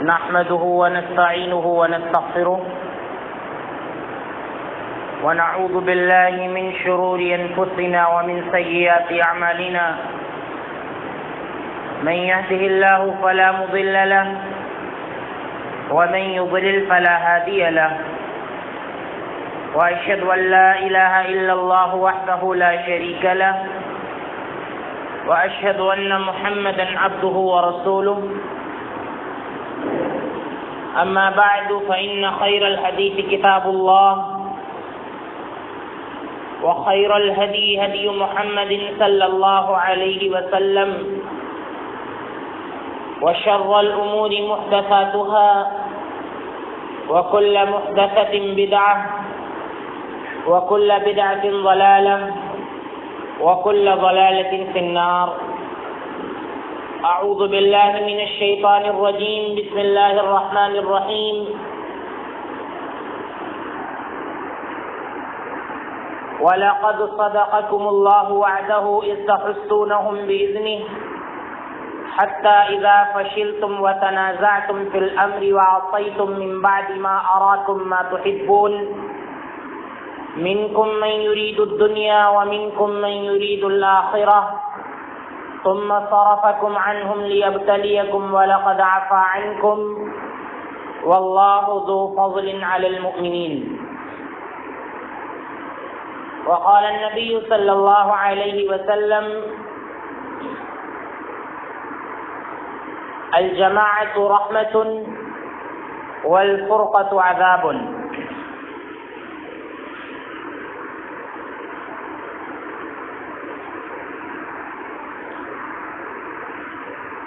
نحمده ونستعينه ونستغفره ونعوذ بالله من شرور أنفسنا ومن سيئات أعمالنا من يهده الله فلا مضل له ومن يضلل فلا هادي له وأشهد أن لا إله إلا الله وحده لا شريك له وأشهد أن محمدا عبده ورسوله أما بعد فإن خير الحديث كتاب الله وخير الهدي هدي محمد صلى الله عليه وسلم وشر الأمور محدثاتها وكل محدثة بدعة وكل بدعة ضلالة وكل ضلالة في النار. أعوذ بالله من الشيطان الرجيم. بسم الله الرحمن الرحيم. وَلَقَدْ صَدَقَكُمُ اللَّهُ وَعْدَهُ إِذْ تَحُسُّونَهُم بِإِذْنِهِ حَتَّى إِذَا فَشِلْتُمْ وَتَنَازَعْتُمْ فِي الْأَمْرِ وَعَصَيْتُم مِّن بَعْدِ مَا أَرَاكُم مَّا تُحِبُّونَ مِنكُم مَّن يُرِيدُ الدُّنْيَا وَمِنكُم مَّن يُرِيدُ الْآخِرَةَ ثُمَّ صَرَفَكُمْ عَنْهُمْ لِيَبْتَلِيَكُمْ وَلَقَدْ عَفَا عَنكُمْ وَاللَّهُ ذُو فَضْلٍ عَلَى الْمُؤْمِنِينَ. وقال النبي صلى الله عليه وسلم: الجماعة رحمة والفرقة عذاب.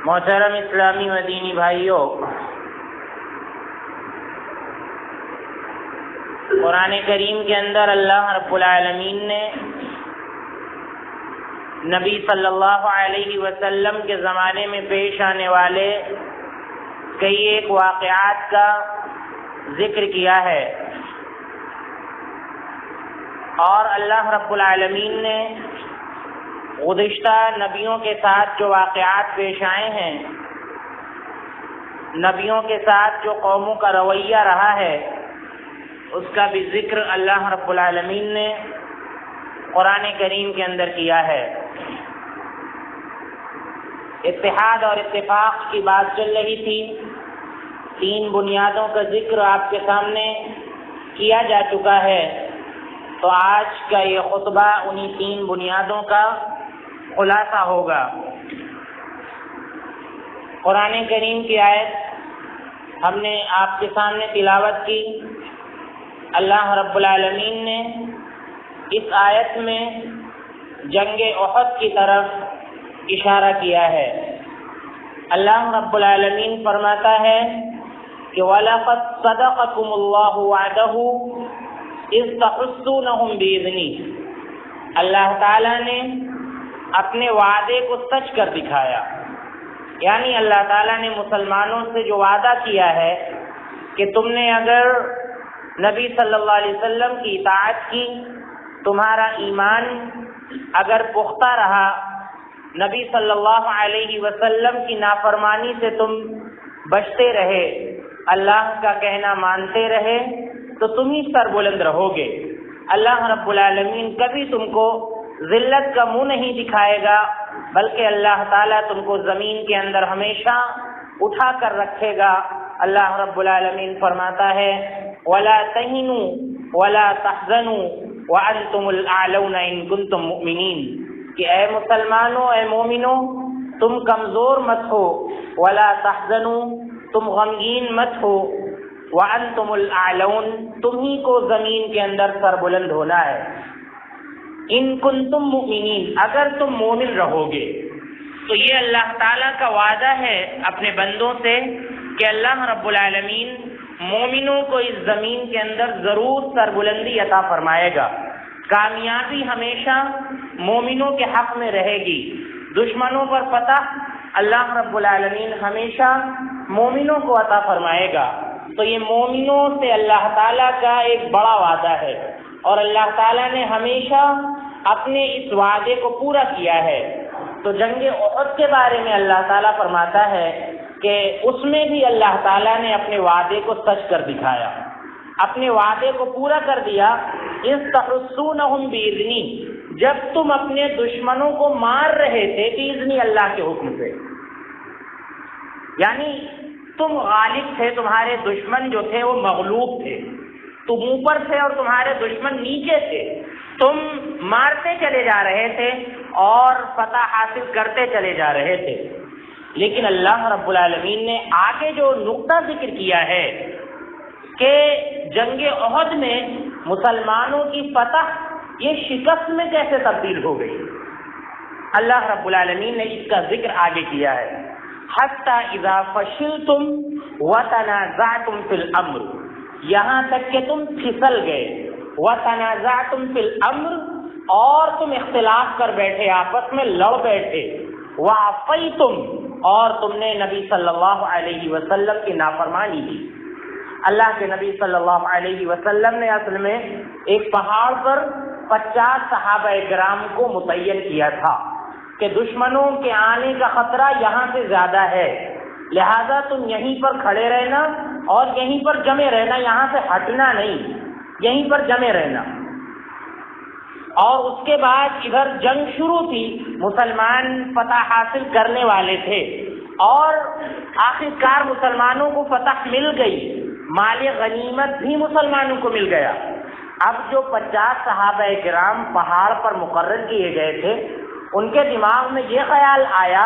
محترم اسلامی و دینی بھائیوں، قرآن کریم کے اندر اللہ رب العالمین نے نبی صلی اللہ علیہ وسلم کے زمانے میں پیش آنے والے کئی ایک واقعات کا ذکر کیا ہے، اور اللہ رب العالمین نے گزشتہ نبیوں کے ساتھ جو واقعات پیش آئے ہیں، نبیوں کے ساتھ جو قوموں کا رویہ رہا ہے، اس کا بھی ذکر اللہ رب العالمین نے قرآن کریم کے اندر کیا ہے۔ اتحاد اور اتفاق کی بات چل رہی تھی، 3 بنیادوں کا ذکر آپ کے سامنے کیا جا چکا ہے، تو آج کا یہ خطبہ انہی 3 بنیادوں کا خلاصہ ہوگا۔ قرآن کریم کی آیت ہم نے آپ کے سامنے تلاوت کی۔ اللہ رب العالمین نے اس آیت میں جنگ احد کی طرف اشارہ کیا ہے۔ اللہ رب العالمین فرماتا ہے کہ وَلَقَدْ صَدَقَكُمُ اللَّهُ وَعْدَهُ إِذْ تَحُسُّونَهُم بِإِذْنِهِ۔ اللہ تعالیٰ نے اپنے وعدے کو سچ کر دکھایا، یعنی اللہ تعالیٰ نے مسلمانوں سے جو وعدہ کیا ہے کہ تم نے اگر نبی صلی اللہ علیہ وسلم کی اطاعت کی، تمہارا ایمان اگر پختہ رہا، نبی صلی اللہ علیہ وسلم کی نافرمانی سے تم بچتے رہے، اللہ کا کہنا مانتے رہے، تو تم ہی سربلند رہو گے۔ اللہ رب العالمین کبھی تم کو ذلت کا منہ نہیں دکھائے گا، بلکہ اللہ تعالیٰ تم کو زمین کے اندر ہمیشہ اٹھا کر رکھے گا۔ اللہ رب العالمین فرماتا ہے وَلَا تَهِنُوا وَلَا تَحْزَنُوا وَأَنْتُمُ الْأَعْلَوْنَ إِن كُنتُم مُؤْمِنِينَ، کہ اے مسلمانوں، اے مومنوں، تم کمزور مت ہو، وَلَا تَحْزَنُوا، تم غمگین مت ہو، وَأَنْتُمُ الْأَعْلَوْنَ، تم ہی کو زمین کے اندر سربلند ہونا ہے۔ إِن كُنتُم مُؤْمِنِينَ، اگر تم مومن رہو گے۔ تو یہ اللہ تعالیٰ کا وعدہ ہے اپنے بندوں سے کہ اللہ رب العالمین مومنوں کو اس زمین کے اندر ضرور سربلندی عطا فرمائے گا۔ کامیابی ہمیشہ مومنوں کے حق میں رہے گی۔ دشمنوں پر فتح اللہ رب العالمین ہمیشہ مومنوں کو عطا فرمائے گا۔ تو یہ مومنوں سے اللہ تعالیٰ کا ایک بڑا وعدہ ہے، اور اللہ تعالیٰ نے ہمیشہ اپنے اس وعدے کو پورا کیا ہے۔ تو جنگ احد کے بارے میں اللہ تعالیٰ فرماتا ہے کہ اس میں بھی اللہ تعالیٰ نے اپنے وعدے کو سچ کر دکھایا، اپنے وعدے کو پورا کر دیا۔ اذ تحسونہم بإذنی، جب تم اپنے دشمنوں کو مار رہے تھے بإذنی، اللہ کے حکم سے، یعنی تم غالب تھے، تمہارے دشمن جو تھے وہ مغلوب تھے، تم اوپر تھے اور تمہارے دشمن نیچے تھے، تم مارتے چلے جا رہے تھے اور فتح حاصل کرتے چلے جا رہے تھے، لیکن اللہ رب العالمین نے آگے جو نقطہ ذکر کیا ہے کہ جنگ احد میں مسلمانوں کی فتح یہ شکست میں کیسے تبدیل ہو گئی، اللہ رب العالمین نے اس کا ذکر آگے کیا ہے۔ حتی اذا فشلتم وتنازعتم فی الامر، یہاں تک کہ تم پھسل گئے، وتنازعتم فی الامر، اور تم اختلاف کر بیٹھے، آپس میں لڑ بیٹھے، وعصیتم، اور تم نے نبی صلی اللہ علیہ وسلم کی نافرمانی کی۔ اللہ کے نبی صلی اللہ علیہ وسلم نے اصل میں ایک پہاڑ پر 50 صحابہ کرام کو متعین کیا تھا کہ دشمنوں کے آنے کا خطرہ یہاں سے زیادہ ہے، لہذا تم یہیں پر کھڑے رہنا اور یہیں پر جمے رہنا، یہاں سے ہٹنا نہیں، یہیں پر جمے رہنا۔ اور اس کے بعد ادھر جنگ شروع تھی، مسلمان فتح حاصل کرنے والے تھے اور آخرکار مسلمانوں کو فتح مل گئی، مال غنیمت بھی مسلمانوں کو مل گیا۔ اب جو 50 صحابہ کرام پہاڑ پر مقرر کیے گئے تھے، ان کے دماغ میں یہ خیال آیا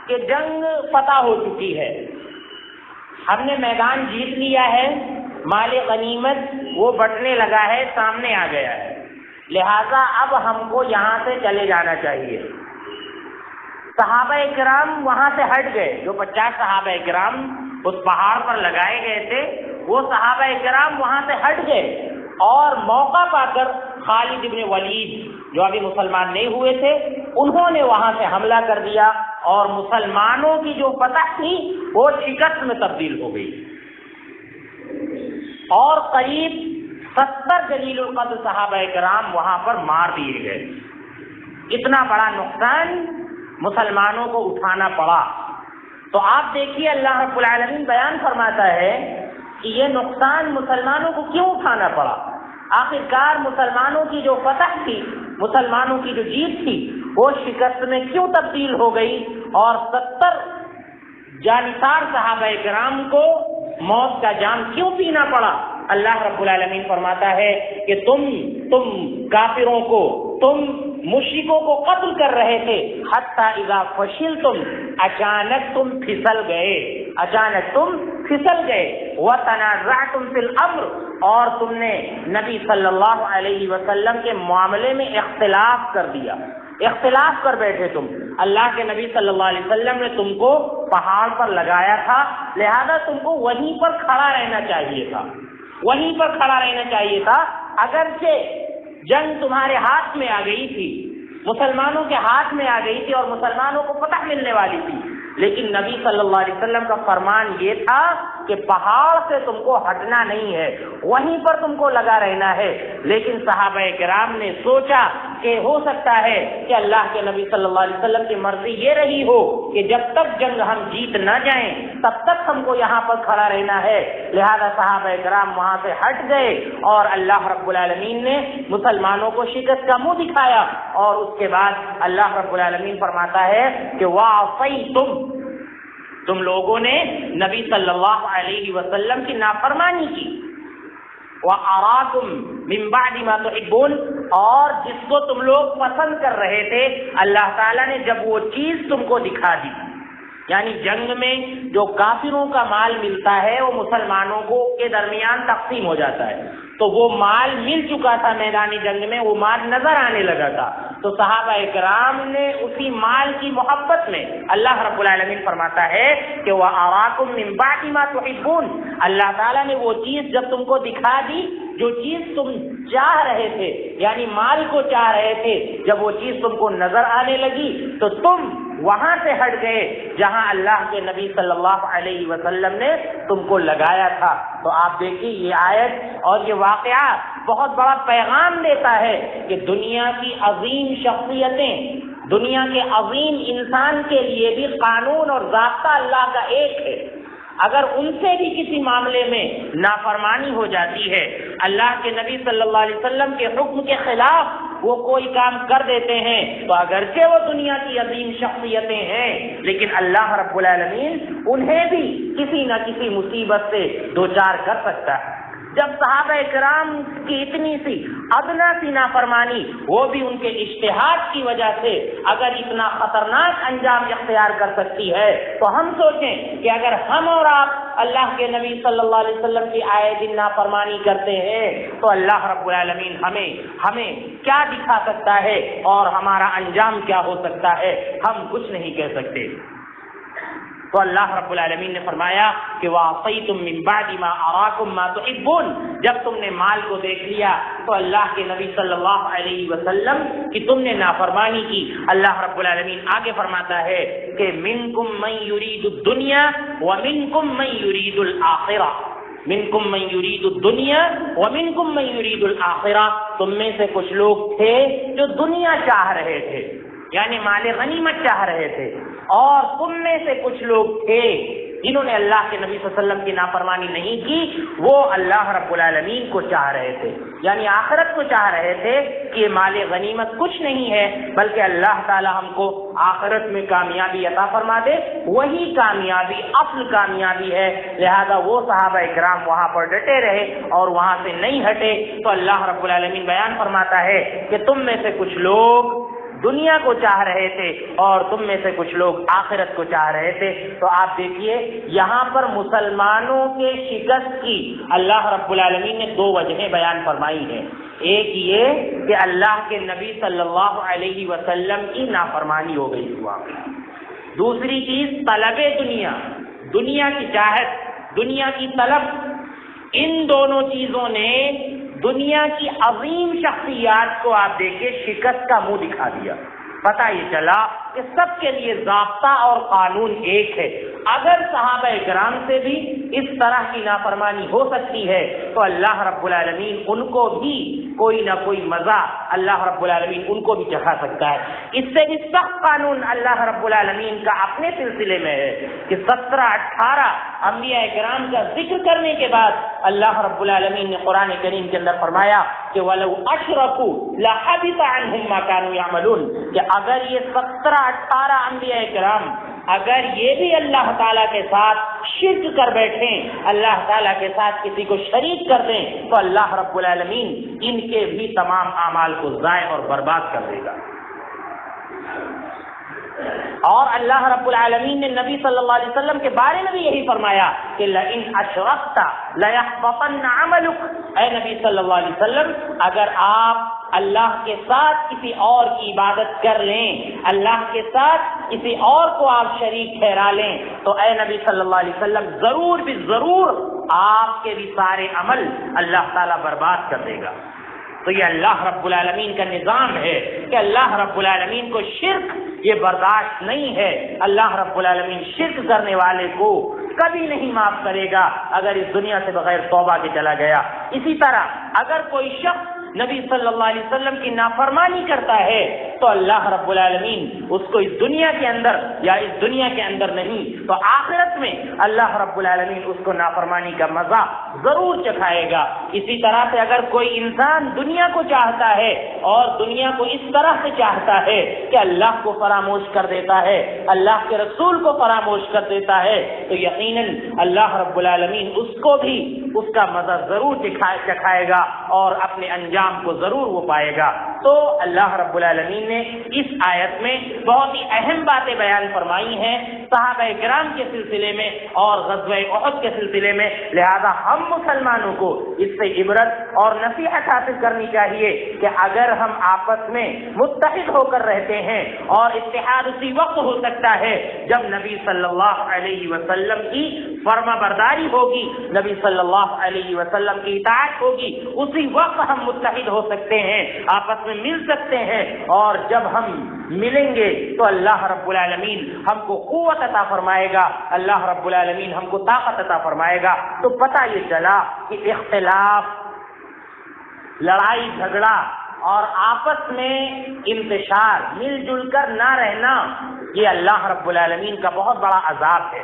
کہ جنگ فتح ہو چکی ہے، ہم نے میدان جیت لیا ہے، مال غنیمت وہ بٹنے لگا ہے، سامنے آ گیا ہے، لہذا اب ہم کو یہاں سے چلے جانا چاہیے۔ صحابہ کرام وہاں سے ہٹ گئے، جو 50 صحابہ کرام اس پہاڑ پر لگائے گئے تھے، وہ صحابہ کرام وہاں سے ہٹ گئے اور موقع پا کر خالد ابن ولید جو ابھی مسلمان نہیں ہوئے تھے، انہوں نے وہاں سے حملہ کر دیا اور مسلمانوں کی جو فتح تھی وہ شکست میں تبدیل ہو گئی، اور قریب 70 جلیل القدر صحابہ کرام وہاں پر مار دیے گئے۔ اتنا بڑا نقصان مسلمانوں کو اٹھانا پڑا۔ تو آپ دیکھیے اللہ رب العالمین بیان فرماتا ہے کہ یہ نقصان مسلمانوں کو کیوں اٹھانا پڑا۔ آخرکار مسلمانوں کی جو فتح تھی، مسلمانوں کی جو جیت تھی، وہ شکست میں کیوں تبدیل ہو گئی اور 70 جانثار صحابہ کرام کو موت کا جام کیوں پینا پڑا؟ اللہ رب العالمین فرماتا ہے کہ تم کافروں کو، تم مشرکوں کو قتل کر رہے تھے، حتی اذا فشلتم، اچانک تم پھسل گئے، اچانک تم پھسل گئے، وتنازعتم فی الامر، اور تم نے نبی صلی اللہ علیہ وسلم کے معاملے میں اختلاف کر دیا، اختلاف کر بیٹھے تم۔ اللہ کے نبی صلی اللہ علیہ وسلم نے تم کو پہاڑ پر لگایا تھا، لہذا تم کو وہیں پر کھڑا رہنا چاہیے تھا، وہیں پر کھڑا رہنا چاہیے تھا۔ اگرچہ جنگ تمہارے ہاتھ میں آ گئی تھی، مسلمانوں کے ہاتھ میں آ گئی تھی اور مسلمانوں کو فتح ملنے والی تھی، لیکن نبی صلی اللہ علیہ وسلم کا فرمان یہ تھا کہ پہاڑ سے تم کو ہٹنا نہیں ہے، وہیں پر تم کو لگا رہنا ہے۔ لیکن صحابہ کرام نے سوچا کہ ہو سکتا ہے کہ اللہ کے نبی صلی اللہ علیہ وسلم کی مرضی یہ رہی ہو کہ جب تک جنگ ہم جیت نہ جائیں تب تک ہم کو یہاں پر کھڑا رہنا ہے، لہذا صحابہ کرام وہاں سے ہٹ گئے اور اللہ رب العالمین نے مسلمانوں کو شکست کا منہ دکھایا۔ اور اس کے بعد اللہ رب العالمین فرماتا ہے کہ وَعَصَيْتُمْ، تم لوگوں نے نبی صلی اللہ علیہ وسلم کی نافرمانی کی، وَأَرَاكُمْ مِنْ بَعْدِ مَا تُحِبُّونَ، اور جس کو تم لوگ پسند کر رہے تھے اللہ تعالیٰ نے جب وہ چیز تم کو دکھا دی، یعنی جنگ میں جو کافروں کا مال ملتا ہے وہ مسلمانوں کو کے درمیان تقسیم ہو جاتا ہے، تو وہ مال مل چکا تھا میدانی جنگ میں، وہ مال نظر آنے لگا تھا، تو صحابہ کرام نے اسی مال کی محبت میں اللہ رب العالمین فرماتا ہے کہ وَأَرَاكُمْ مِنْ بَعْدِ مَا تُحِبُّونَ، اللہ تعالیٰ نے وہ چیز جب تم کو دکھا دی جو چیز تم چاہ رہے تھے، یعنی مال کو چاہ رہے تھے، جب وہ چیز تم کو نظر آنے لگی تو تم وہاں سے ہٹ گئے جہاں اللہ کے نبی صلی اللہ علیہ وسلم نے تم کو لگایا تھا۔ تو آپ دیکھیے یہ آیت اور یہ واقعہ بہت بڑا پیغام دیتا ہے کہ دنیا کی عظیم شخصیتیں، دنیا کے عظیم انسان کے لیے بھی قانون اور ضابطہ اللہ کا ایک ہے. اگر ان سے بھی کسی معاملے میں نافرمانی ہو جاتی ہے، اللہ کے نبی صلی اللہ علیہ وسلم کے حکم کے خلاف وہ کوئی کام کر دیتے ہیں، تو اگرچہ وہ دنیا کی عظیم شخصیتیں ہیں لیکن اللہ رب العالمین انہیں بھی کسی نہ کسی مصیبت سے دوچار کر سکتا ہے. جب صحابہ کرام کی اتنی سی ادنا سی نافرمانی وہ بھی ان کے اجتہاد کی وجہ سے اگر اتنا خطرناک انجام اختیار کر سکتی ہے، تو ہم سوچیں کہ اگر ہم اور آپ اللہ کے نبی صلی اللہ علیہ وسلم کی آئے دن نافرمانی کرتے ہیں تو اللہ رب العالمین ہمیں کیا دکھا سکتا ہے اور ہمارا انجام کیا ہو سکتا ہے، ہم کچھ نہیں کہہ سکتے. تو اللہ رب العالمین نے فرمایا کہ وَعَصَيْتُم مِّن بَعْدِ مَا أَرَاكُم مَّا تُحِبُّونَ، جب تم نے مال کو دیکھ لیا تو اللہ کے نبی صلی اللہ علیہ وسلم کی تم نے نافرمانی کی. اللہ رب العالمین آگے فرماتا ہے کہ مِنكُم مَّن يُرِيدُ الدُّنْيَا وَمِنكُم مَّن يُرِيدُ الْآخِرَةَ، مِنكُم مَّن يُرِيدُ الدُّنْيَا وَمِنكُم مَّن يُرِيدُ الْآخِرَةَ، تم میں سے کچھ لوگ تھے جو دنیا چاہ رہے تھے، یعنی مال غنیمت چاہ رہے تھے، اور تم میں سے کچھ لوگ تھے جنہوں نے اللہ کے نبی صلی اللہ علیہ وسلم کی نافرمانی نہیں کی، وہ اللہ رب العالمین کو چاہ رہے تھے، یعنی آخرت کو چاہ رہے تھے کہ مال غنیمت کچھ نہیں ہے بلکہ اللہ تعالی ہم کو آخرت میں کامیابی عطا فرما دے، وہی کامیابی اصل کامیابی ہے. لہذا وہ صحابہ کرام وہاں پر ڈٹے رہے اور وہاں سے نہیں ہٹے. تو اللہ رب العالمین بیان فرماتا ہے کہ تم میں سے کچھ لوگ دنیا کو چاہ رہے تھے اور تم میں سے کچھ لوگ آخرت کو چاہ رہے تھے. تو آپ دیکھیے یہاں پر مسلمانوں کے شکست کی اللہ رب العالمین نے دو وجہیں بیان فرمائی ہیں. ایک یہ کہ اللہ کے نبی صلی اللہ علیہ وسلم کی نافرمانی ہو گئی ہوا، دوسری چیز طلب دنیا کی چاہت، دنیا کی طلب. ان دونوں چیزوں نے دنیا کی عظیم شخصیات کو آپ دیکھیں شکست کا منہ دکھا دیا. پتہ یہ چلا کہ سب کے لیے ضابطہ اور قانون ایک ہے. اگر صحابہ کرام سے بھی اس طرح کی نافرمانی ہو سکتی ہے تو اللہ رب العالمین ان کو بھی کوئی نہ کوئی مزہ اللہ رب العالمین ان کو بھی چکھا سکتا ہے. اس سے بھی سخت قانون اللہ رب العالمین کا اپنے سلسلے میں ہے کہ 17-18 انبیاء کرام کا ذکر کرنے کے بعد اللہ رب العالمین نے قرآن کریم کے اندر فرمایا کہ وَلَوْ أَشْرَكُوا لَحَبِطَ عَنْهُمْ مَا كَانُوا يَعْمَلُونَ، کہ اگر یہ 17-18 انبیاء کرام اگر یہ بھی اللہ تعالیٰ کے ساتھ شرک کر بیٹھیں، اللہ تعالیٰ کے ساتھ کسی کو شریک کر دیں، تو اللہ رب العالمین ان کے بھی تمام اعمال کو ضائع اور برباد کر دے گا. اور اللہ رب العالمین نے نبی صلی اللہ علیہ وسلم کے بارے میں بھی یہی فرمایا کہ لئن اشرکت لیحبطن عملک، اے نبی صلی اللہ علیہ وسلم اگر آپ اللہ کے ساتھ کسی اور کی عبادت کر لیں، اللہ کے ساتھ کسی اور کو آپ شریک ٹھہرا لیں، تو اے نبی صلی اللہ علیہ وسلم ضرور بھی ضرور آپ کے بھی سارے عمل اللہ تعالیٰ برباد کر دے گا. تو یہ اللہ رب العالمین کا نظام ہے کہ اللہ رب العالمین کو شرک یہ برداشت نہیں ہے. اللہ رب العالمین شرک کرنے والے کو کبھی نہیں معاف کرے گا اگر اس دنیا سے بغیر توبہ کے چلا گیا. اسی طرح اگر کوئی شخص نبی صلی اللہ علیہ وسلم کی نافرمانی کرتا ہے تو اللہ رب العالمین اس کو اس دنیا کے اندر یا اس دنیا کے اندر نہیں تو آخرت میں اللہ رب العالمین اس کو نافرمانی کا مزہ ضرور چکھائے گا. اسی طرح سے اگر کوئی انسان دنیا کو چاہتا ہے اور دنیا کو اس طرح سے چاہتا ہے کہ اللہ کو فراموش کر دیتا ہے، اللہ کے رسول کو فراموش کر دیتا ہے، تو یقیناً اللہ رب العالمین اس کو بھی اس کا مزہ ضرور چکھائے گا اور اپنے انجام کو ضرور وہ پائے گا. تو اللہ رب العالمین نے اس آیت میں بہت ہی اہم باتیں بیان فرمائی ہیں صحابہ کرام کے سلسلے میں اور غزوہ احد کے سلسلے میں. لہذا ہم مسلمانوں کو اس سے عبرت اور نصیحت حاصل کرنی چاہیے کہ اگر ہم آپس میں متحد ہو کر رہتے ہیں، اور اتحاد اسی وقت ہو سکتا ہے جب نبی صلی اللہ علیہ وسلم کی فرما برداری ہوگی، نبی صلی اللہ علیہ وسلم کی اطاعت ہوگی، اسی وقت ہم متحد ہو سکتے ہیں، آپس میں مل سکتے ہیں. اور جب ہم ملیں گے تو اللہ رب العالمین ہم کو قوت عطا فرمائے گا، اللہ رب العالمین ہم کو طاقت عطا فرمائے گا. تو پتہ یہ چلا کہ اختلاف، لڑائی جھگڑا اور آپس میں انتشار، مل جل کر نہ رہنا، یہ اللہ رب العالمین کا بہت بڑا عذاب ہے،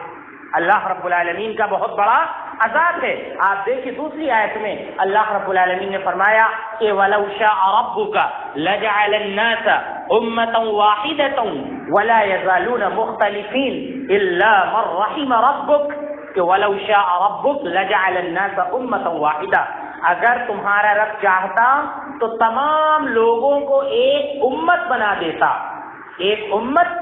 اللہ رب العالمین کا بہت بڑا عذاب ہے۔ آپ دیکھیں دوسری آیت میں اللہ رب العالمین نے فرمایا کہ وَلَوْ شَاءَ رَبُّكَ لَجَعَلَ النَّاسَ أُمَّةً وَاحِدَةً وَلَا يَزَالُونَ مُخْتَلِفِينَ إِلَّا مَن رَّحِمَ رَبُّكَ کہ وَلَوْ شَاءَ رَبُّكَ لَجَعَلَ النَّاسَ أُمَّةً وَاحِدَةً، اگر تمہارا رب چاہتا تو تمام لوگوں کو ایک امت بنا دیتا، ایک امت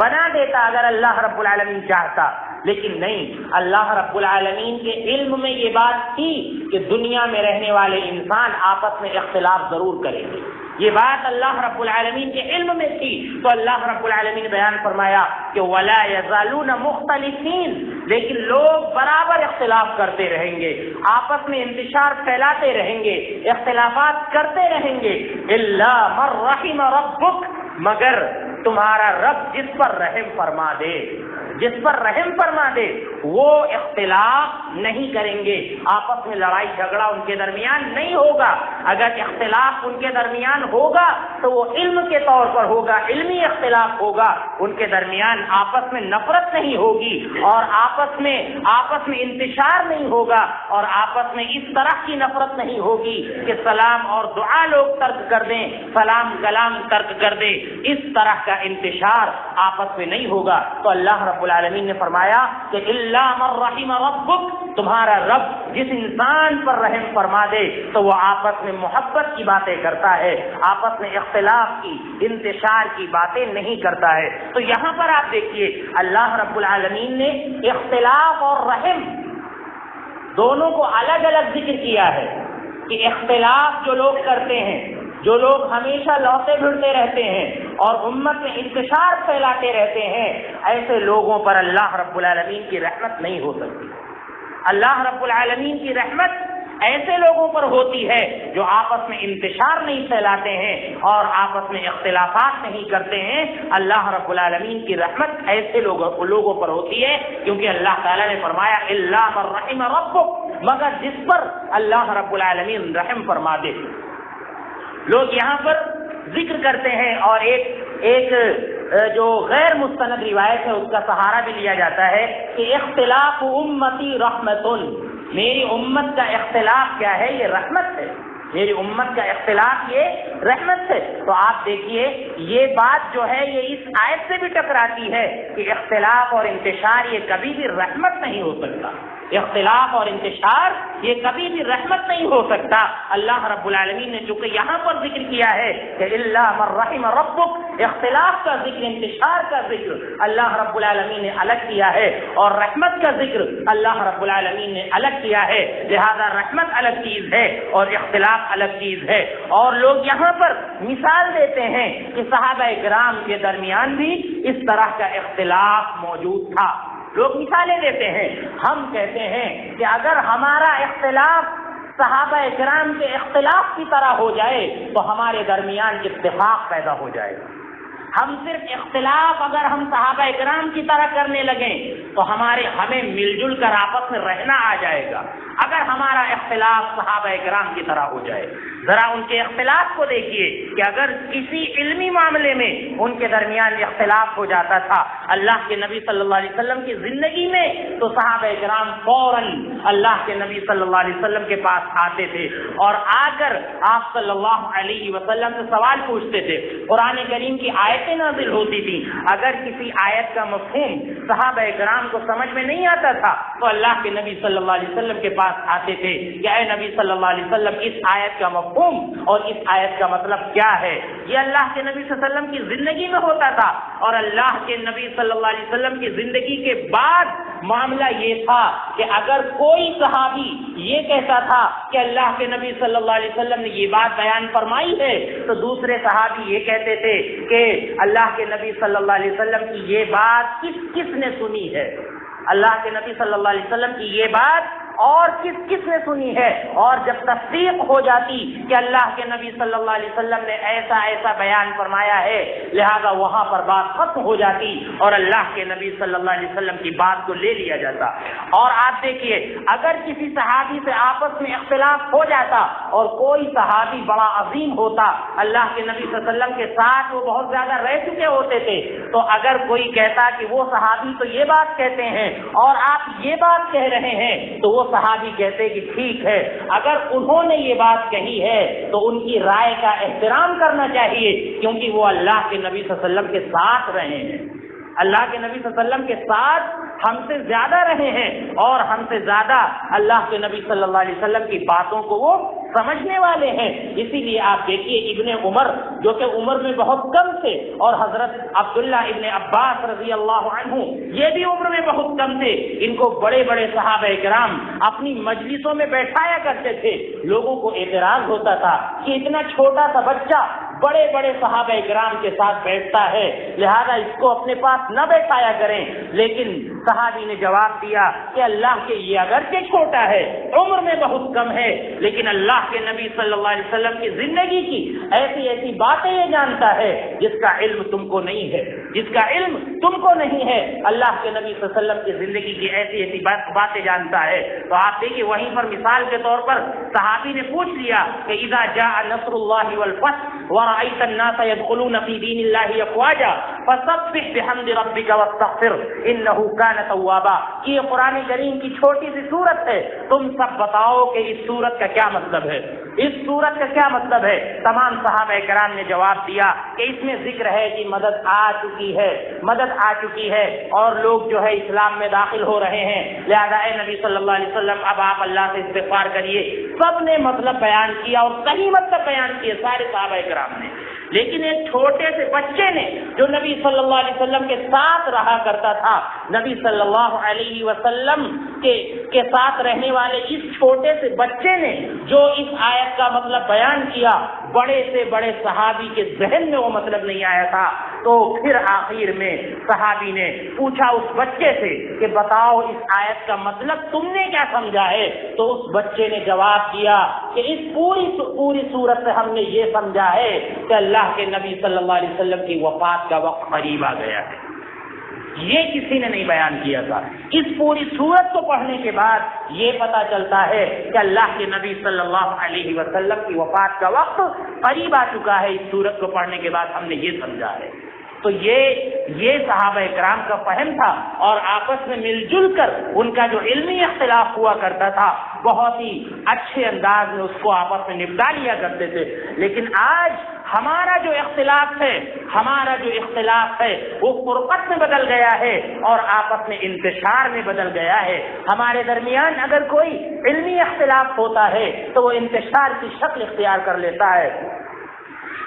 بنا دیتا اگر اللہ رب العالمین چاہتا، لیکن نہیں، اللہ رب العالمین کے علم میں یہ بات تھی کہ دنیا میں رہنے والے انسان آپس میں اختلاف ضرور کریں گے، یہ بات اللہ رب العالمین کے علم میں تھی، تو اللہ رب العالمین نے بیان فرمایا کہ وَلَا يَزَالُونَ مُخْتَلِفِينَ، لیکن لوگ برابر اختلاف کرتے رہیں گے، آپس میں انتشار پھیلاتے رہیں گے، اختلافات کرتے رہیں گے، إِلَّا مَن رَّحِمَ رَبُّكَ، مگر تمہارا رب جس پر رحم فرما دے، جس پر رحم فرما دے وہ اختلاف نہیں کریں گے، آپس میں لڑائی جھگڑا ان کے درمیان نہیں ہوگا، اگر اختلاف ان کے درمیان ہوگا تو وہ علم کے طور پر ہوگا، علمی اختلاف ہوگا، ان کے درمیان آپس میں نفرت نہیں ہوگی اور آپس میں انتشار نہیں ہوگا، اور آپس میں اس طرح کی نفرت نہیں ہوگی کہ سلام اور دعا لوگ ترک کر دیں، سلام کلام ترک کر دیں، اس طرح کا انتشار آپس میں نہیں ہوگا۔ تو اللہ رب العالمین نے فرمایا کہ الا من رحم ربک، تمہارا رب جس انسان پر رحم فرما دے تو وہ آپس میں محبت کی باتیں کرتا ہے، آپس میں اختلاف کی، انتشار کی باتیں نہیں کرتا ہے۔ تو یہاں پر آپ دیکھیے اللہ رب العالمین نے اختلاف اور رحم دونوں کو الگ الگ ذکر کیا ہے کہ اختلاف جو لوگ کرتے ہیں، جو لوگ ہمیشہ لوٹے بھرتے رہتے ہیں اور امت میں انتشار پھیلاتے رہتے ہیں، ایسے لوگوں پر اللہ رب العالمین کی رحمت نہیں ہو سکتی۔ اللہ رب العالمین کی رحمت ایسے لوگوں پر ہوتی ہے جو آپس میں انتشار نہیں پھیلاتے ہیں اور آپس میں اختلافات نہیں کرتے ہیں۔ اللہ رب العالمین کی رحمت ایسے لوگوں پر ہوتی ہے، کیونکہ اللہ تعالیٰ نے فرمایا الا من رحم ربک، مگر جس پر اللہ رب العالمین رحم فرما دے۔ لوگ یہاں پر ذکر کرتے ہیں اور ایک جو غیر مستند روایت ہے اس کا سہارا بھی لیا جاتا ہے کہ اختلاف امتی رحمت، میری امت کا اختلاف کیا ہے؟ یہ رحمت ہے، میری امت کا اختلاف یہ رحمت ہے۔ تو آپ دیکھیے یہ بات جو ہے یہ اس آیت سے بھی ٹکراتی ہے کہ اختلاف اور انتشار یہ کبھی بھی رحمت نہیں ہو سکتا، اختلاف اور انتشار یہ کبھی بھی رحمت نہیں ہو سکتا۔ اللہ رب العالمین نے چونکہ یہاں پر ذکر کیا ہے کہ الا من رحم ربک، اختلاف کا ذکر، انتشار کا ذکر اللہ رب العالمین نے الگ کیا ہے اور رحمت کا ذکر اللہ رب العالمین نے الگ کیا ہے، لہذا رحمت الگ چیز ہے اور اختلاف الگ چیز ہے۔ اور لوگ یہاں پر مثال دیتے ہیں کہ صحابہ کرام کے درمیان بھی اس طرح کا اختلاف موجود تھا، لوگ مثالیں دیتے ہیں۔ ہم کہتے ہیں کہ اگر ہمارا اختلاف صحابہ کرام کے اختلاف کی طرح ہو جائے تو ہمارے درمیان اتفاق پیدا ہو جائے گا۔ ہم صرف اختلاف اگر ہم صحابہ کرام کی طرح کرنے لگیں تو ہمیں مل جل کر آپس میں رہنا آ جائے گا۔ اگر ہمارا اختلاف صحابہ کرام کی طرح ہو جائے، ذرا ان کے اختلاف کو دیکھیے کہ اگر کسی علمی معاملے میں ان کے درمیان اختلاف ہو جاتا تھا اللہ کے نبی صلی اللہ علیہ وسلم کی زندگی میں، تو صحابہ کرام فوراً اللہ کے نبی صلی اللہ علیہ وسلم کے پاس آتے تھے اور آ کر آپ صلی اللہ علیہ وسلم سے سوال پوچھتے تھے۔ قرآن کریم کی آیتیں نازل ہوتی تھی، اگر کسی آیت کا مفہوم صحابہ کرام کو سمجھ میں نہیں آتا تھا تو اللہ کے نبی صلی اللہ علیہ وسلم کے پاس آتے تھے کہ اے نبی صلی اللہ علیہ وسلم اس آیت کا مفہوم اور اس آیت کا مطلب کیا ہے؟ یہ اللہ کے نبی صلی اللہ علیہ وسلم کی زندگی میں ہوتا تھا، اور اللہ کے نبی صلی اللہ علیہ وسلم کی زندگی کے بعد معاملہ یہ تھا کہ اگر کوئی صحابی یہ کہتا تھا کہ اللہ کے نبی صلی اللہ علیہ وسلم نے یہ بات بیان فرمائی ہے تو دوسرے صحابی یہ کہتے تھے کہ اللہ کے نبی صلی اللہ علیہ وسلم کی یہ بات کس نے سنی ہے؟ اللہ کے نبی صلی اللہ علیہ وسلم کی یہ بات اور کس کس نے سنی ہے، اور جب تصدیق ہو جاتی کہ اللہ کے نبی صلی اللہ علیہ وسلم نے ایسا ایسا بیان فرمایا ہے، لہذا وہاں پر بات ختم ہو جاتی اور اللہ کے نبی صلی اللہ علیہ وسلم کی بات کو لے لیا جاتا۔ اور آپ دیکھیے، اگر کسی صحابی سے آپس میں اختلاف ہو جاتا اور کوئی صحابی بڑا عظیم ہوتا، اللہ کے نبی صلی اللہ علیہ وسلم کے ساتھ وہ بہت زیادہ رہ چکے ہوتے تھے، تو اگر کوئی کہتا کہ وہ صحابی تو یہ بات کہتے ہیں اور آپ یہ بات کہہ رہے ہیں، تو وہ صحابی کہتے کہ ٹھیک ہے، اگر انہوں نے یہ بات کہی ہے تو ان کی رائے کا احترام کرنا چاہیے، کیونکہ وہ اللہ کے نبی صلی اللہ علیہ وسلم کے ساتھ رہے ہیں، اللہ کے نبی صلی اللہ علیہ وسلم کے ساتھ ہم سے زیادہ رہے ہیں، اور ہم سے زیادہ اللہ کے نبی صلی اللہ علیہ وسلم کی باتوں کو وہ سمجھنے والے ہیں۔ اسی لیے آپ دیکھیے ابن عمر جو کہ عمر میں بہت کم تھے، اور حضرت عبداللہ ابن عباس رضی اللہ عنہ یہ بھی عمر میں بہت کم تھے، ان کو بڑے بڑے صحابہ کرام اپنی مجلسوں میں بیٹھایا کرتے تھے۔ لوگوں کو اعتراض ہوتا تھا کہ اتنا چھوٹا سا بچہ بڑے بڑے صحابہ کرام کے ساتھ بیٹھتا ہے، لہذا اس کو اپنے پاس نہ بیٹھایا کریں، لیکن صحابی نے جواب دیا کہ اللہ کے یہ اگرچہ چھوٹا ہے، عمر میں بہت کم ہے، لیکن اللہ کے نبی صلی اللہ علیہ وسلم کی زندگی کی ایسی ایسی باتیں یہ جانتا ہے جس کا علم تم کو نہیں ہے، جس کا علم تم کو نہیں ہے۔ اللہ کے نبی صلی اللہ علیہ وسلم کی زندگی کی ایسی ایسی باتیں جانتا ہے۔ تو آپ دیکھیے وہیں پر مثال کے طور پر صحابی نے پوچھ لیا کہ اذا جاء نصر اللہ والفتح ورأيت الناس يدخلون في دين الله افواجا فسبح بحمد ربك واستغفر انه كان توابا۔ یہ قرآن کریم کی چھوٹی سی سورت ہے، تم سب بتاؤ کہ اس سورت کا کیا مطلب ہے، اس سورت کا کیا مطلب ہے؟ تمام صحابہ کرام نے جواب دیا کہ اس میں ذکر ہے کہ مدد آ چکی ہے، مدد آ چکی ہے، اور لوگ جو ہے اسلام میں داخل ہو رہے ہیں، لہذا اے نبی صلی اللہ علیہ وسلم اب آپ اللہ سے استغفار کریے۔ سب نے مطلب بیان کیا اور صحیح مطلب بیان کیے سارے صحابہ کرام نے، لیکن ایک چھوٹے سے بچے نے جو نبی صلی اللہ علیہ وسلم کے ساتھ رہا کرتا تھا، نبی صلی اللہ علیہ وسلم کے ساتھ رہنے والے اس چھوٹے سے بچے نے جو اس آیت کا مطلب بیان کیا، بڑے سے بڑے صحابی کے ذہن میں وہ مطلب نہیں آیا تھا۔ تو پھر آخر میں صحابی نے پوچھا اس بچے سے کہ بتاؤ اس آیت کا مطلب تم نے کیا سمجھا ہے؟ تو اس بچے نے جواب دیا کہ اس پوری صورت سے ہم نے یہ سمجھا ہے کہ اللہ کے نبی صلی اللہ علیہ وسلم کی وفات کا وقت قریب آ گیا ہے۔ یہ کسی نے نہیں بیان کیا تھا۔ اس پوری سورت کو پڑھنے کے بعد یہ پتہ چلتا ہے کہ اللہ کے نبی صلی اللہ علیہ وسلم کی وفات کا وقت قریب آ چکا ہے۔ اس سورت کو پڑھنے کے بعد ہم نے یہ سمجھا ہے۔ تو یہ صحابہ کرام کا فہم تھا، اور آپس میں مل جل کر ان کا جو علمی اختلاف ہوا کرتا تھا بہت ہی اچھے انداز میں اس کو آپس میں نپٹا لیا کرتے تھے۔ لیکن آج ہمارا جو اختلاف ہے وہ فرقت میں بدل گیا ہے اور آپس میں انتشار میں بدل گیا ہے۔ ہمارے درمیان اگر کوئی علمی اختلاف ہوتا ہے تو وہ انتشار کی شکل اختیار کر لیتا ہے۔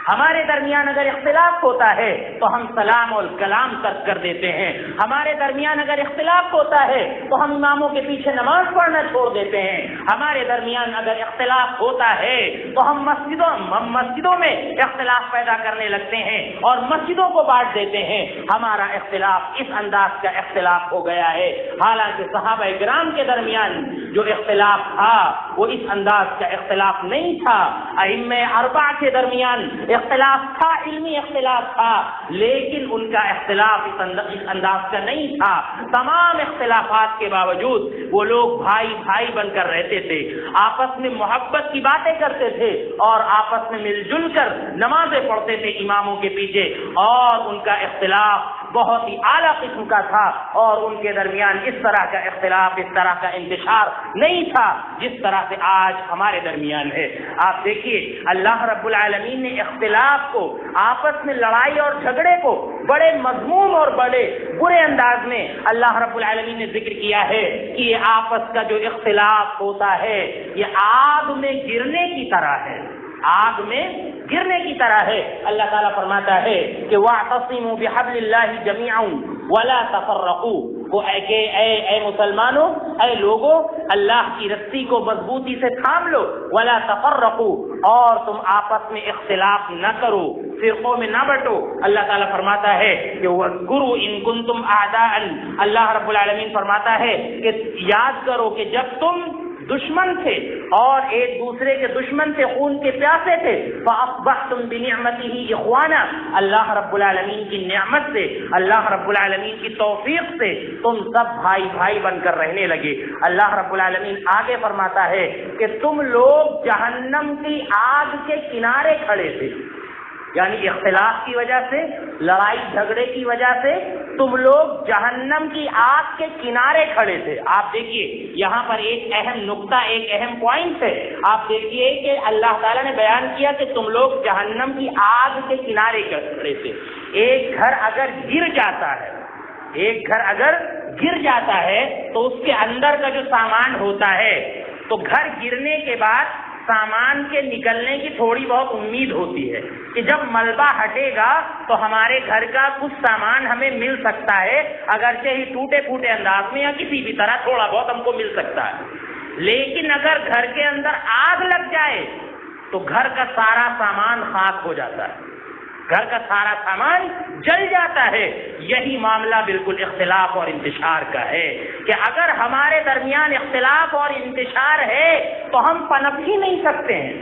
ہمارے درمیان اگر اختلاف ہوتا ہے تو ہم سلام اور کلام ترک کر دیتے ہیں۔ ہمارے درمیان اگر اختلاف ہوتا ہے تو ہم اماموں کے پیچھے نماز پڑھنا چھوڑ دیتے ہیں۔ ہمارے درمیان اگر اختلاف ہوتا ہے تو ہم مسجدوں میں اختلاف پیدا کرنے لگتے ہیں اور مسجدوں کو بانٹ دیتے ہیں۔ ہمارا اختلاف اس انداز کا اختلاف ہو گیا ہے، حالانکہ صحابہ کرام کے درمیان جو اختلاف تھا وہ اس انداز کا اختلاف نہیں تھا۔ ائمہ اربعہ کے درمیان اختلاف تھا، علمی اختلاف تھا، لیکن ان کا اختلاف اس انداز کا نہیں تھا۔ تمام اختلافات کے باوجود وہ لوگ بھائی بھائی بن کر رہتے تھے، آپس میں محبت کی باتیں کرتے تھے اور آپس میں مل جل کر نمازیں پڑھتے تھے اماموں کے پیچھے، اور ان کا اختلاف بہت ہی اعلیٰ قسم کا تھا، اور ان کے درمیان اس طرح کا اختلاف، اس طرح کا انتشار نہیں تھا جس طرح سے آج ہمارے درمیان ہے۔ آپ دیکھیے اللہ رب العالمین نے اختلاف کو، آپس میں لڑائی اور جھگڑے کو بڑے مذموم اور بڑے برے انداز میں اللہ رب العالمین نے ذکر کیا ہے کہ یہ آپس کا جو اختلاف ہوتا ہے یہ آگ میں گرنے کی طرح ہے، آگ میں گرنے کی طرح ہے۔ اللہ تعالیٰ فرماتا ہے کہ وَاعْتَصِمُوا بِحَبْلِ اللَّهِ جَمِيعًا وَلَا تَفَرَّقُوا، اے مسلمانوں، اے لوگوں، اللہ کی رسی کو مضبوطی سے تھام لو، ولا تفرقوا، اور تم آپس میں اختلاف نہ کرو، فرقوں میں نہ بٹو۔ اللہ تعالیٰ فرماتا ہے کہ وَاذْكُرُوا إِن كُنتُمْ أَعْدَاءً، اللہ رب العالمین فرماتا ہے کہ یاد کرو کہ جب تم دشمن تھے اور ایک دوسرے کے دشمن سے خون کے پیاسے تھے، فَأَصْبَحْتُمْ بِنِعْمَتِهِ إِخْوَانًا، اللہ رب العالمین کی نعمت سے، اللہ رب العالمین کی توفیق سے تم سب بھائی بھائی بن کر رہنے لگے۔ اللہ رب العالمین آگے فرماتا ہے کہ تم لوگ جہنم کی آگ کے کنارے کھڑے تھے، یعنی اختلاف کی وجہ سے، لڑائی جھگڑے کی وجہ سے تم لوگ جہنم کی آگ کے کنارے کھڑے تھے۔ آپ دیکھیے یہاں پر ایک اہم نقطہ، ایک اہم پوائنٹ ہے۔ آپ دیکھیے کہ اللہ تعالیٰ نے بیان کیا کہ تم لوگ جہنم کی آگ کے کنارے کھڑے تھے۔ ایک گھر اگر گر جاتا ہے، ایک گھر اگر گر جاتا ہے تو اس کے اندر کا جو سامان ہوتا ہے، تو گھر گرنے کے بعد سامان کے نکلنے کی تھوڑی بہت امید ہوتی ہے کہ جب ملبہ ہٹے گا تو ہمارے گھر کا کچھ سامان ہمیں مل سکتا ہے، اگرچہ ہی ٹوٹے پھوٹے انداز میں یا کسی بھی طرح تھوڑا بہت ہم کو مل سکتا ہے۔ لیکن اگر گھر کے اندر آگ لگ جائے تو گھر کا سارا سامان خاک ہو جاتا ہے، گھر کا سارا سامان جل جاتا ہے۔ یہی معاملہ بالکل اختلاف اور انتشار کا ہے کہ اگر ہمارے درمیان اختلاف اور انتشار ہے تو ہم پنپ ہی نہیں سکتے ہیں،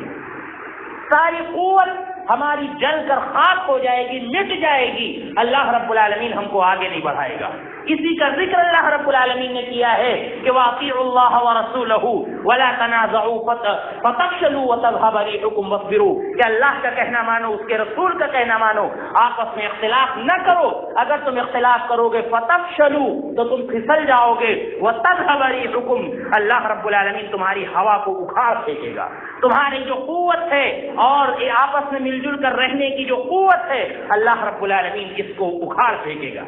ساری قوت ہماری جل کر خاک ہو جائے گی، مٹ جائے گی، اللہ رب العالمین ہم کو آگے نہیں بڑھائے گا۔ اسی کا ذکر اللہ رب العالمین نے کیا ہے کہ وَأَطِيعُوا اللَّهَ وَرَسُولَهُ وَلَا تَنَازَعُوا فَتَفْشَلُوا وَتَذْهَبَ رِيحُكُمْ وَاصْبِرُوا، کہ اللہ کا کہنا مانو، اس کے رسول کا کہنا مانو، آپس میں اختلاف نہ کرو، اگر تم اختلاف کرو گے فَتَفْشَلُوا، تو تم پھسل جاؤ گے، وَتَذْهَبَ رِيحُكُمْ، اللہ رب العالمین تمہاری ہوا کو اکھاڑ پھینکے گا۔ تمہاری جو قوت ہے اور آپس میں مل جل کر رہنے کی جو قوت ہے، اللہ رب العالمین اس کو اکھاڑ پھینکے گا۔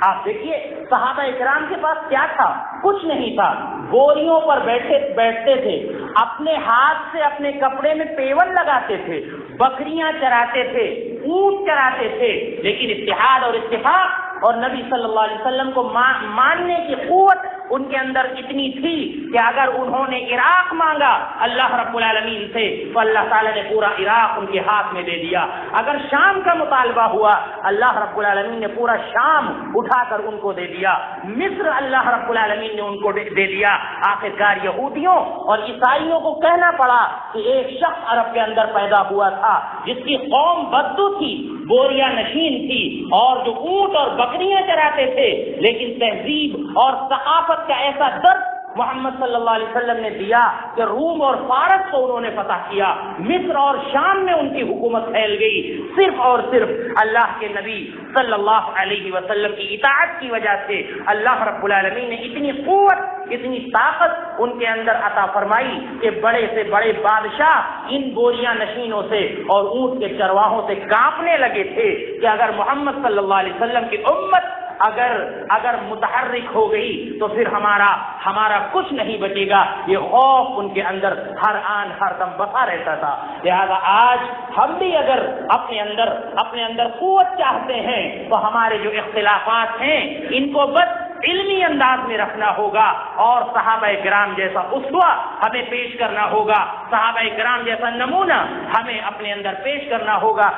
آپ دیکھیے صحابہ اکرام کے پاس کیا تھا؟ کچھ نہیں تھا، بوریوں پر بیٹھتے تھے، اپنے ہاتھ سے اپنے کپڑے میں پیون لگاتے تھے، بکریاں چراتے تھے، اونٹ چراتے تھے، لیکن اتحاد اور اتفاق اور نبی صلی اللہ علیہ وسلم کو ماننے کی قوت ان کے اندر اتنی تھی کہ اگر انہوں نے عراق مانگا اللہ رب العالمین سے تو اللہ تعالیٰ نے پورا عراق ان کے ہاتھ میں دے دیا۔ اگر شام کا مطالبہ ہوا اللہ رب العالمین نے پورا شام اٹھا کر ان کو دے دیا، مصر اللہ رب العالمین نے ان کو دے دیا۔ آخرکار یہودیوں اور عیسائیوں کو کہنا پڑا کہ ایک شخص عرب کے اندر پیدا ہوا تھا جس کی قوم بدو تھی، بوریا نشین تھی، اور جو اونٹ اور بکریاں چراتے تھے، لیکن تہذیب اور ثقافت کا ایسا درد محمد صلی اللہ علیہ وسلم نے دیا کہ روم اور فارس کو انہوں نے فتح کیا، مصر اور شام میں ان کی حکومت پھیل گئی، صرف اور صرف اللہ کے نبی صلی اللہ علیہ وسلم کی اطاعت کی وجہ سے اللہ رب العالمین نے اتنی قوت، اتنی طاقت ان کے اندر عطا فرمائی کہ بڑے سے بڑے بادشاہ ان بوریاں نشینوں سے اور اونٹ کے چرواہوں سے کانپنے لگے تھے کہ اگر محمد صلی اللہ علیہ وسلم کی امت اگر متحرک ہو گئی تو پھر ہمارا کچھ نہیں بچے گا۔ یہ خوف ان کے اندر ہر آن ہر دم بسا رہتا تھا۔ لہذا آج ہم بھی اگر اپنے اندر قوت چاہتے ہیں تو ہمارے جو اختلافات ہیں ان کو بس علمی انداز میں رکھنا ہوگا اور صحابہ کرام جیسا اسوہ ہمیں پیش کرنا ہوگا، صحابہ کرام جیسا نمونہ ہمیں اپنے اندر پیش کرنا ہوگا،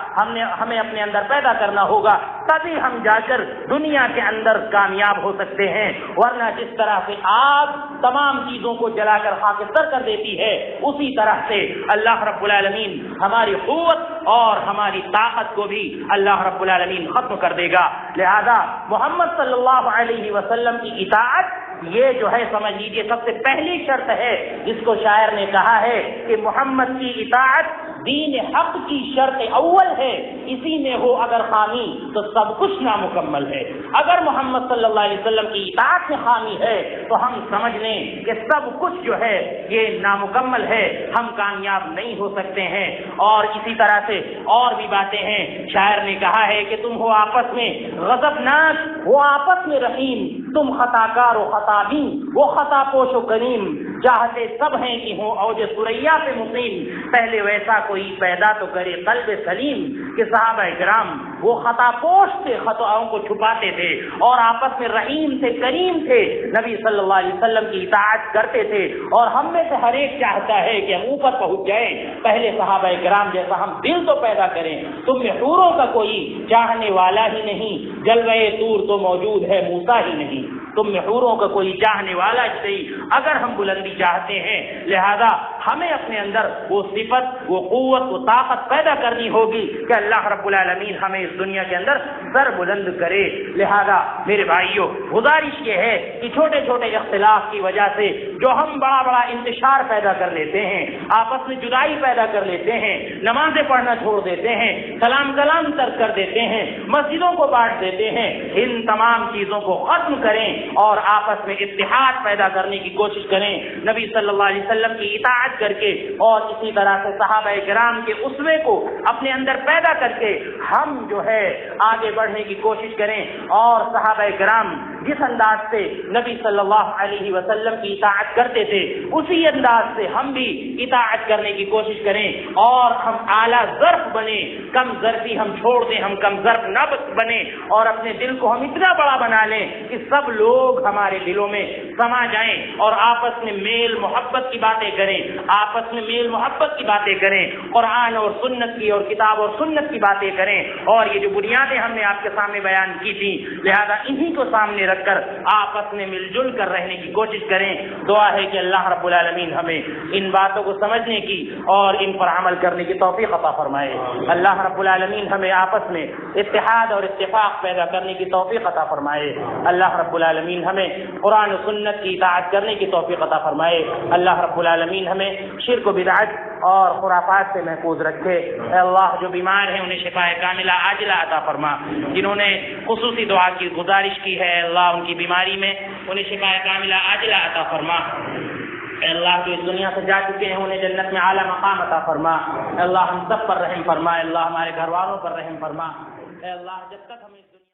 ہمیں اپنے اندر پیدا کرنا ہوگا، تبھی ہم جا کر دنیا کے اندر کامیاب ہو سکتے ہیں۔ ورنہ جس طرح سے آگ تمام چیزوں کو جلا کر خاکستر کر دیتی ہے، اسی طرح سے اللہ رب العالمین ہماری قوت اور ہماری طاقت کو بھی اللہ رب العالمین ختم کر دے گا۔ لہذا محمد صلی اللہ علیہ وسلم کی اطاعت یہ جو ہے سمجھ لیجیے سب سے پہلی شرط ہے جس کو شاعر نے کہا ہے کہ محمد کی اطاعت دین حق کی شرط اول ہے، اسی میں ہو اگر خامی تو سب کچھ نامکمل ہے۔ اگر محمد صلی اللہ علیہ وسلم کی اطاعت میں خامی ہے تو ہم سمجھ لیں کہ سب کچھ جو ہے یہ نامکمل ہے، ہم کامیاب نہیں ہو سکتے ہیں۔ اور اسی طرح سے اور بھی باتیں ہیں، شاعر نے کہا ہے کہ تم ہو آپس میں غضبناک، وہ آپس میں رحیم، تم خطا کار و خطابی، وہ خطا پوش و کریم، چاہتے سب ہیں کہ ہوں اوج ثریا پہ مقیم، پہلے ویسا کوئی پیدا تو کرے قلب سلیم، کہ صحابہ کرام وہ خطا پوش تھے، خطاؤں کو چھپاتے تھے اور آپس میں رحیم تھے، کریم تھے، نبی صلی اللہ علیہ وسلم کی اطاعت کرتے تھے۔ اور ہم میں سے ہر ایک چاہتا ہے کہ ہم اوپر پہنچ جائیں، پہلے صحابہ کرام جیسا ہم دل تو پیدا کریں۔ تم میں حوروں کا کوئی چاہنے والا ہی نہیں، جلوہ طور تو موجود ہے موسیٰ ہی نہیں، تم میں حوروں کا کوئی چاہنے والا ہی نہیں۔ اگر ہم بلندی چاہتے ہیں، لہذا ہمیں اپنے اندر وہ صفت، وہ قوت، وہ طاقت پیدا کرنی ہوگی کہ اللہ رب العالمین ہمیں اس دنیا کے اندر سر بلند کرے۔ لہذا میرے بھائیوں، گزارش یہ ہے کہ چھوٹے چھوٹے اختلاف کی وجہ سے جو ہم بڑا بڑا انتشار پیدا کر لیتے ہیں، آپس میں جدائی پیدا کر لیتے ہیں، نمازیں پڑھنا چھوڑ دیتے ہیں، کلام ترک کر دیتے ہیں، مسجدوں کو بانٹ دیتے ہیں، ان تمام چیزوں کو ختم کریں اور آپس میں اتحاد پیدا کرنے کی کوشش کریں، نبی صلی اللہ علیہ وسلم کی اطاعت کر کے اور اسی طرح سے صحابہ کرام کے اسوے کو اپنے اندر پیدا کر کے ہم جو ہے آگے بڑھنے کی کوشش کریں، اور صحابہ کرام جس انداز سے نبی صلی اللہ علیہ وسلم کی اطاعت کرتے تھے اسی انداز سے ہم بھی اطاعت کرنے کی کوشش کریں، اور ہم اعلیٰ ظرف بنے، کم ظرفی ہم چھوڑ دیں، ہم کم ظرف نہ بنے، اور اپنے دل کو ہم اتنا بڑا بنا لیں کہ سب لوگ ہمارے دلوں میں سما جائیں اور آپس میں میل محبت کی باتیں کریں، آپس میں میل محبت کی باتیں کریں، قرآن اور سنت کی اور کتاب اور سنت کی باتیں کریں۔ اور یہ جو بنیادیں ہم نے آپ کے سامنے بیان کی تھی، لہذا انہی کو سامنے رکھ کر آپس میں مل جل کر رہنے کی کوشش کریں۔ دعا ہے کہ اللہ رب العالمین ہمیں ان باتوں کو سمجھنے کی اور ان پر عمل کرنے کی توفیق عطا فرمائے۔ اللہ رب العالمین ہمیں آپس میں اتحاد اور اتفاق پیدا کرنے کی توفیق عطا فرمائے۔ اللہ رب العالمین ہمیں قرآن و سنت کی اطاعت کرنے کی توفیق عطا فرمائے۔ اللہ رب العالمین ہمیں شرک و بدعت اور خرافات سے محفوظ رکھے۔ اے اللہ، جو بیمار ہیں انہیں شفاء کاملہ عاجلہ عطا فرما، جنہوں نے خصوصی دعا کی گزارش کی ہے اللہ ان کی بیماری میں انہیں شفاء کاملہ عاجلہ عطا فرما۔ اے اللہ، جو اس دنیا سے جا چکے ہیں انہیں جنت میں اعلیٰ مقام عطا فرما۔ اے اللہ، ہم سب پر رحم فرما، اے اللہ ہمارے گھر والوں پر رحم فرما۔ اے اللہ، جب تک ہمیں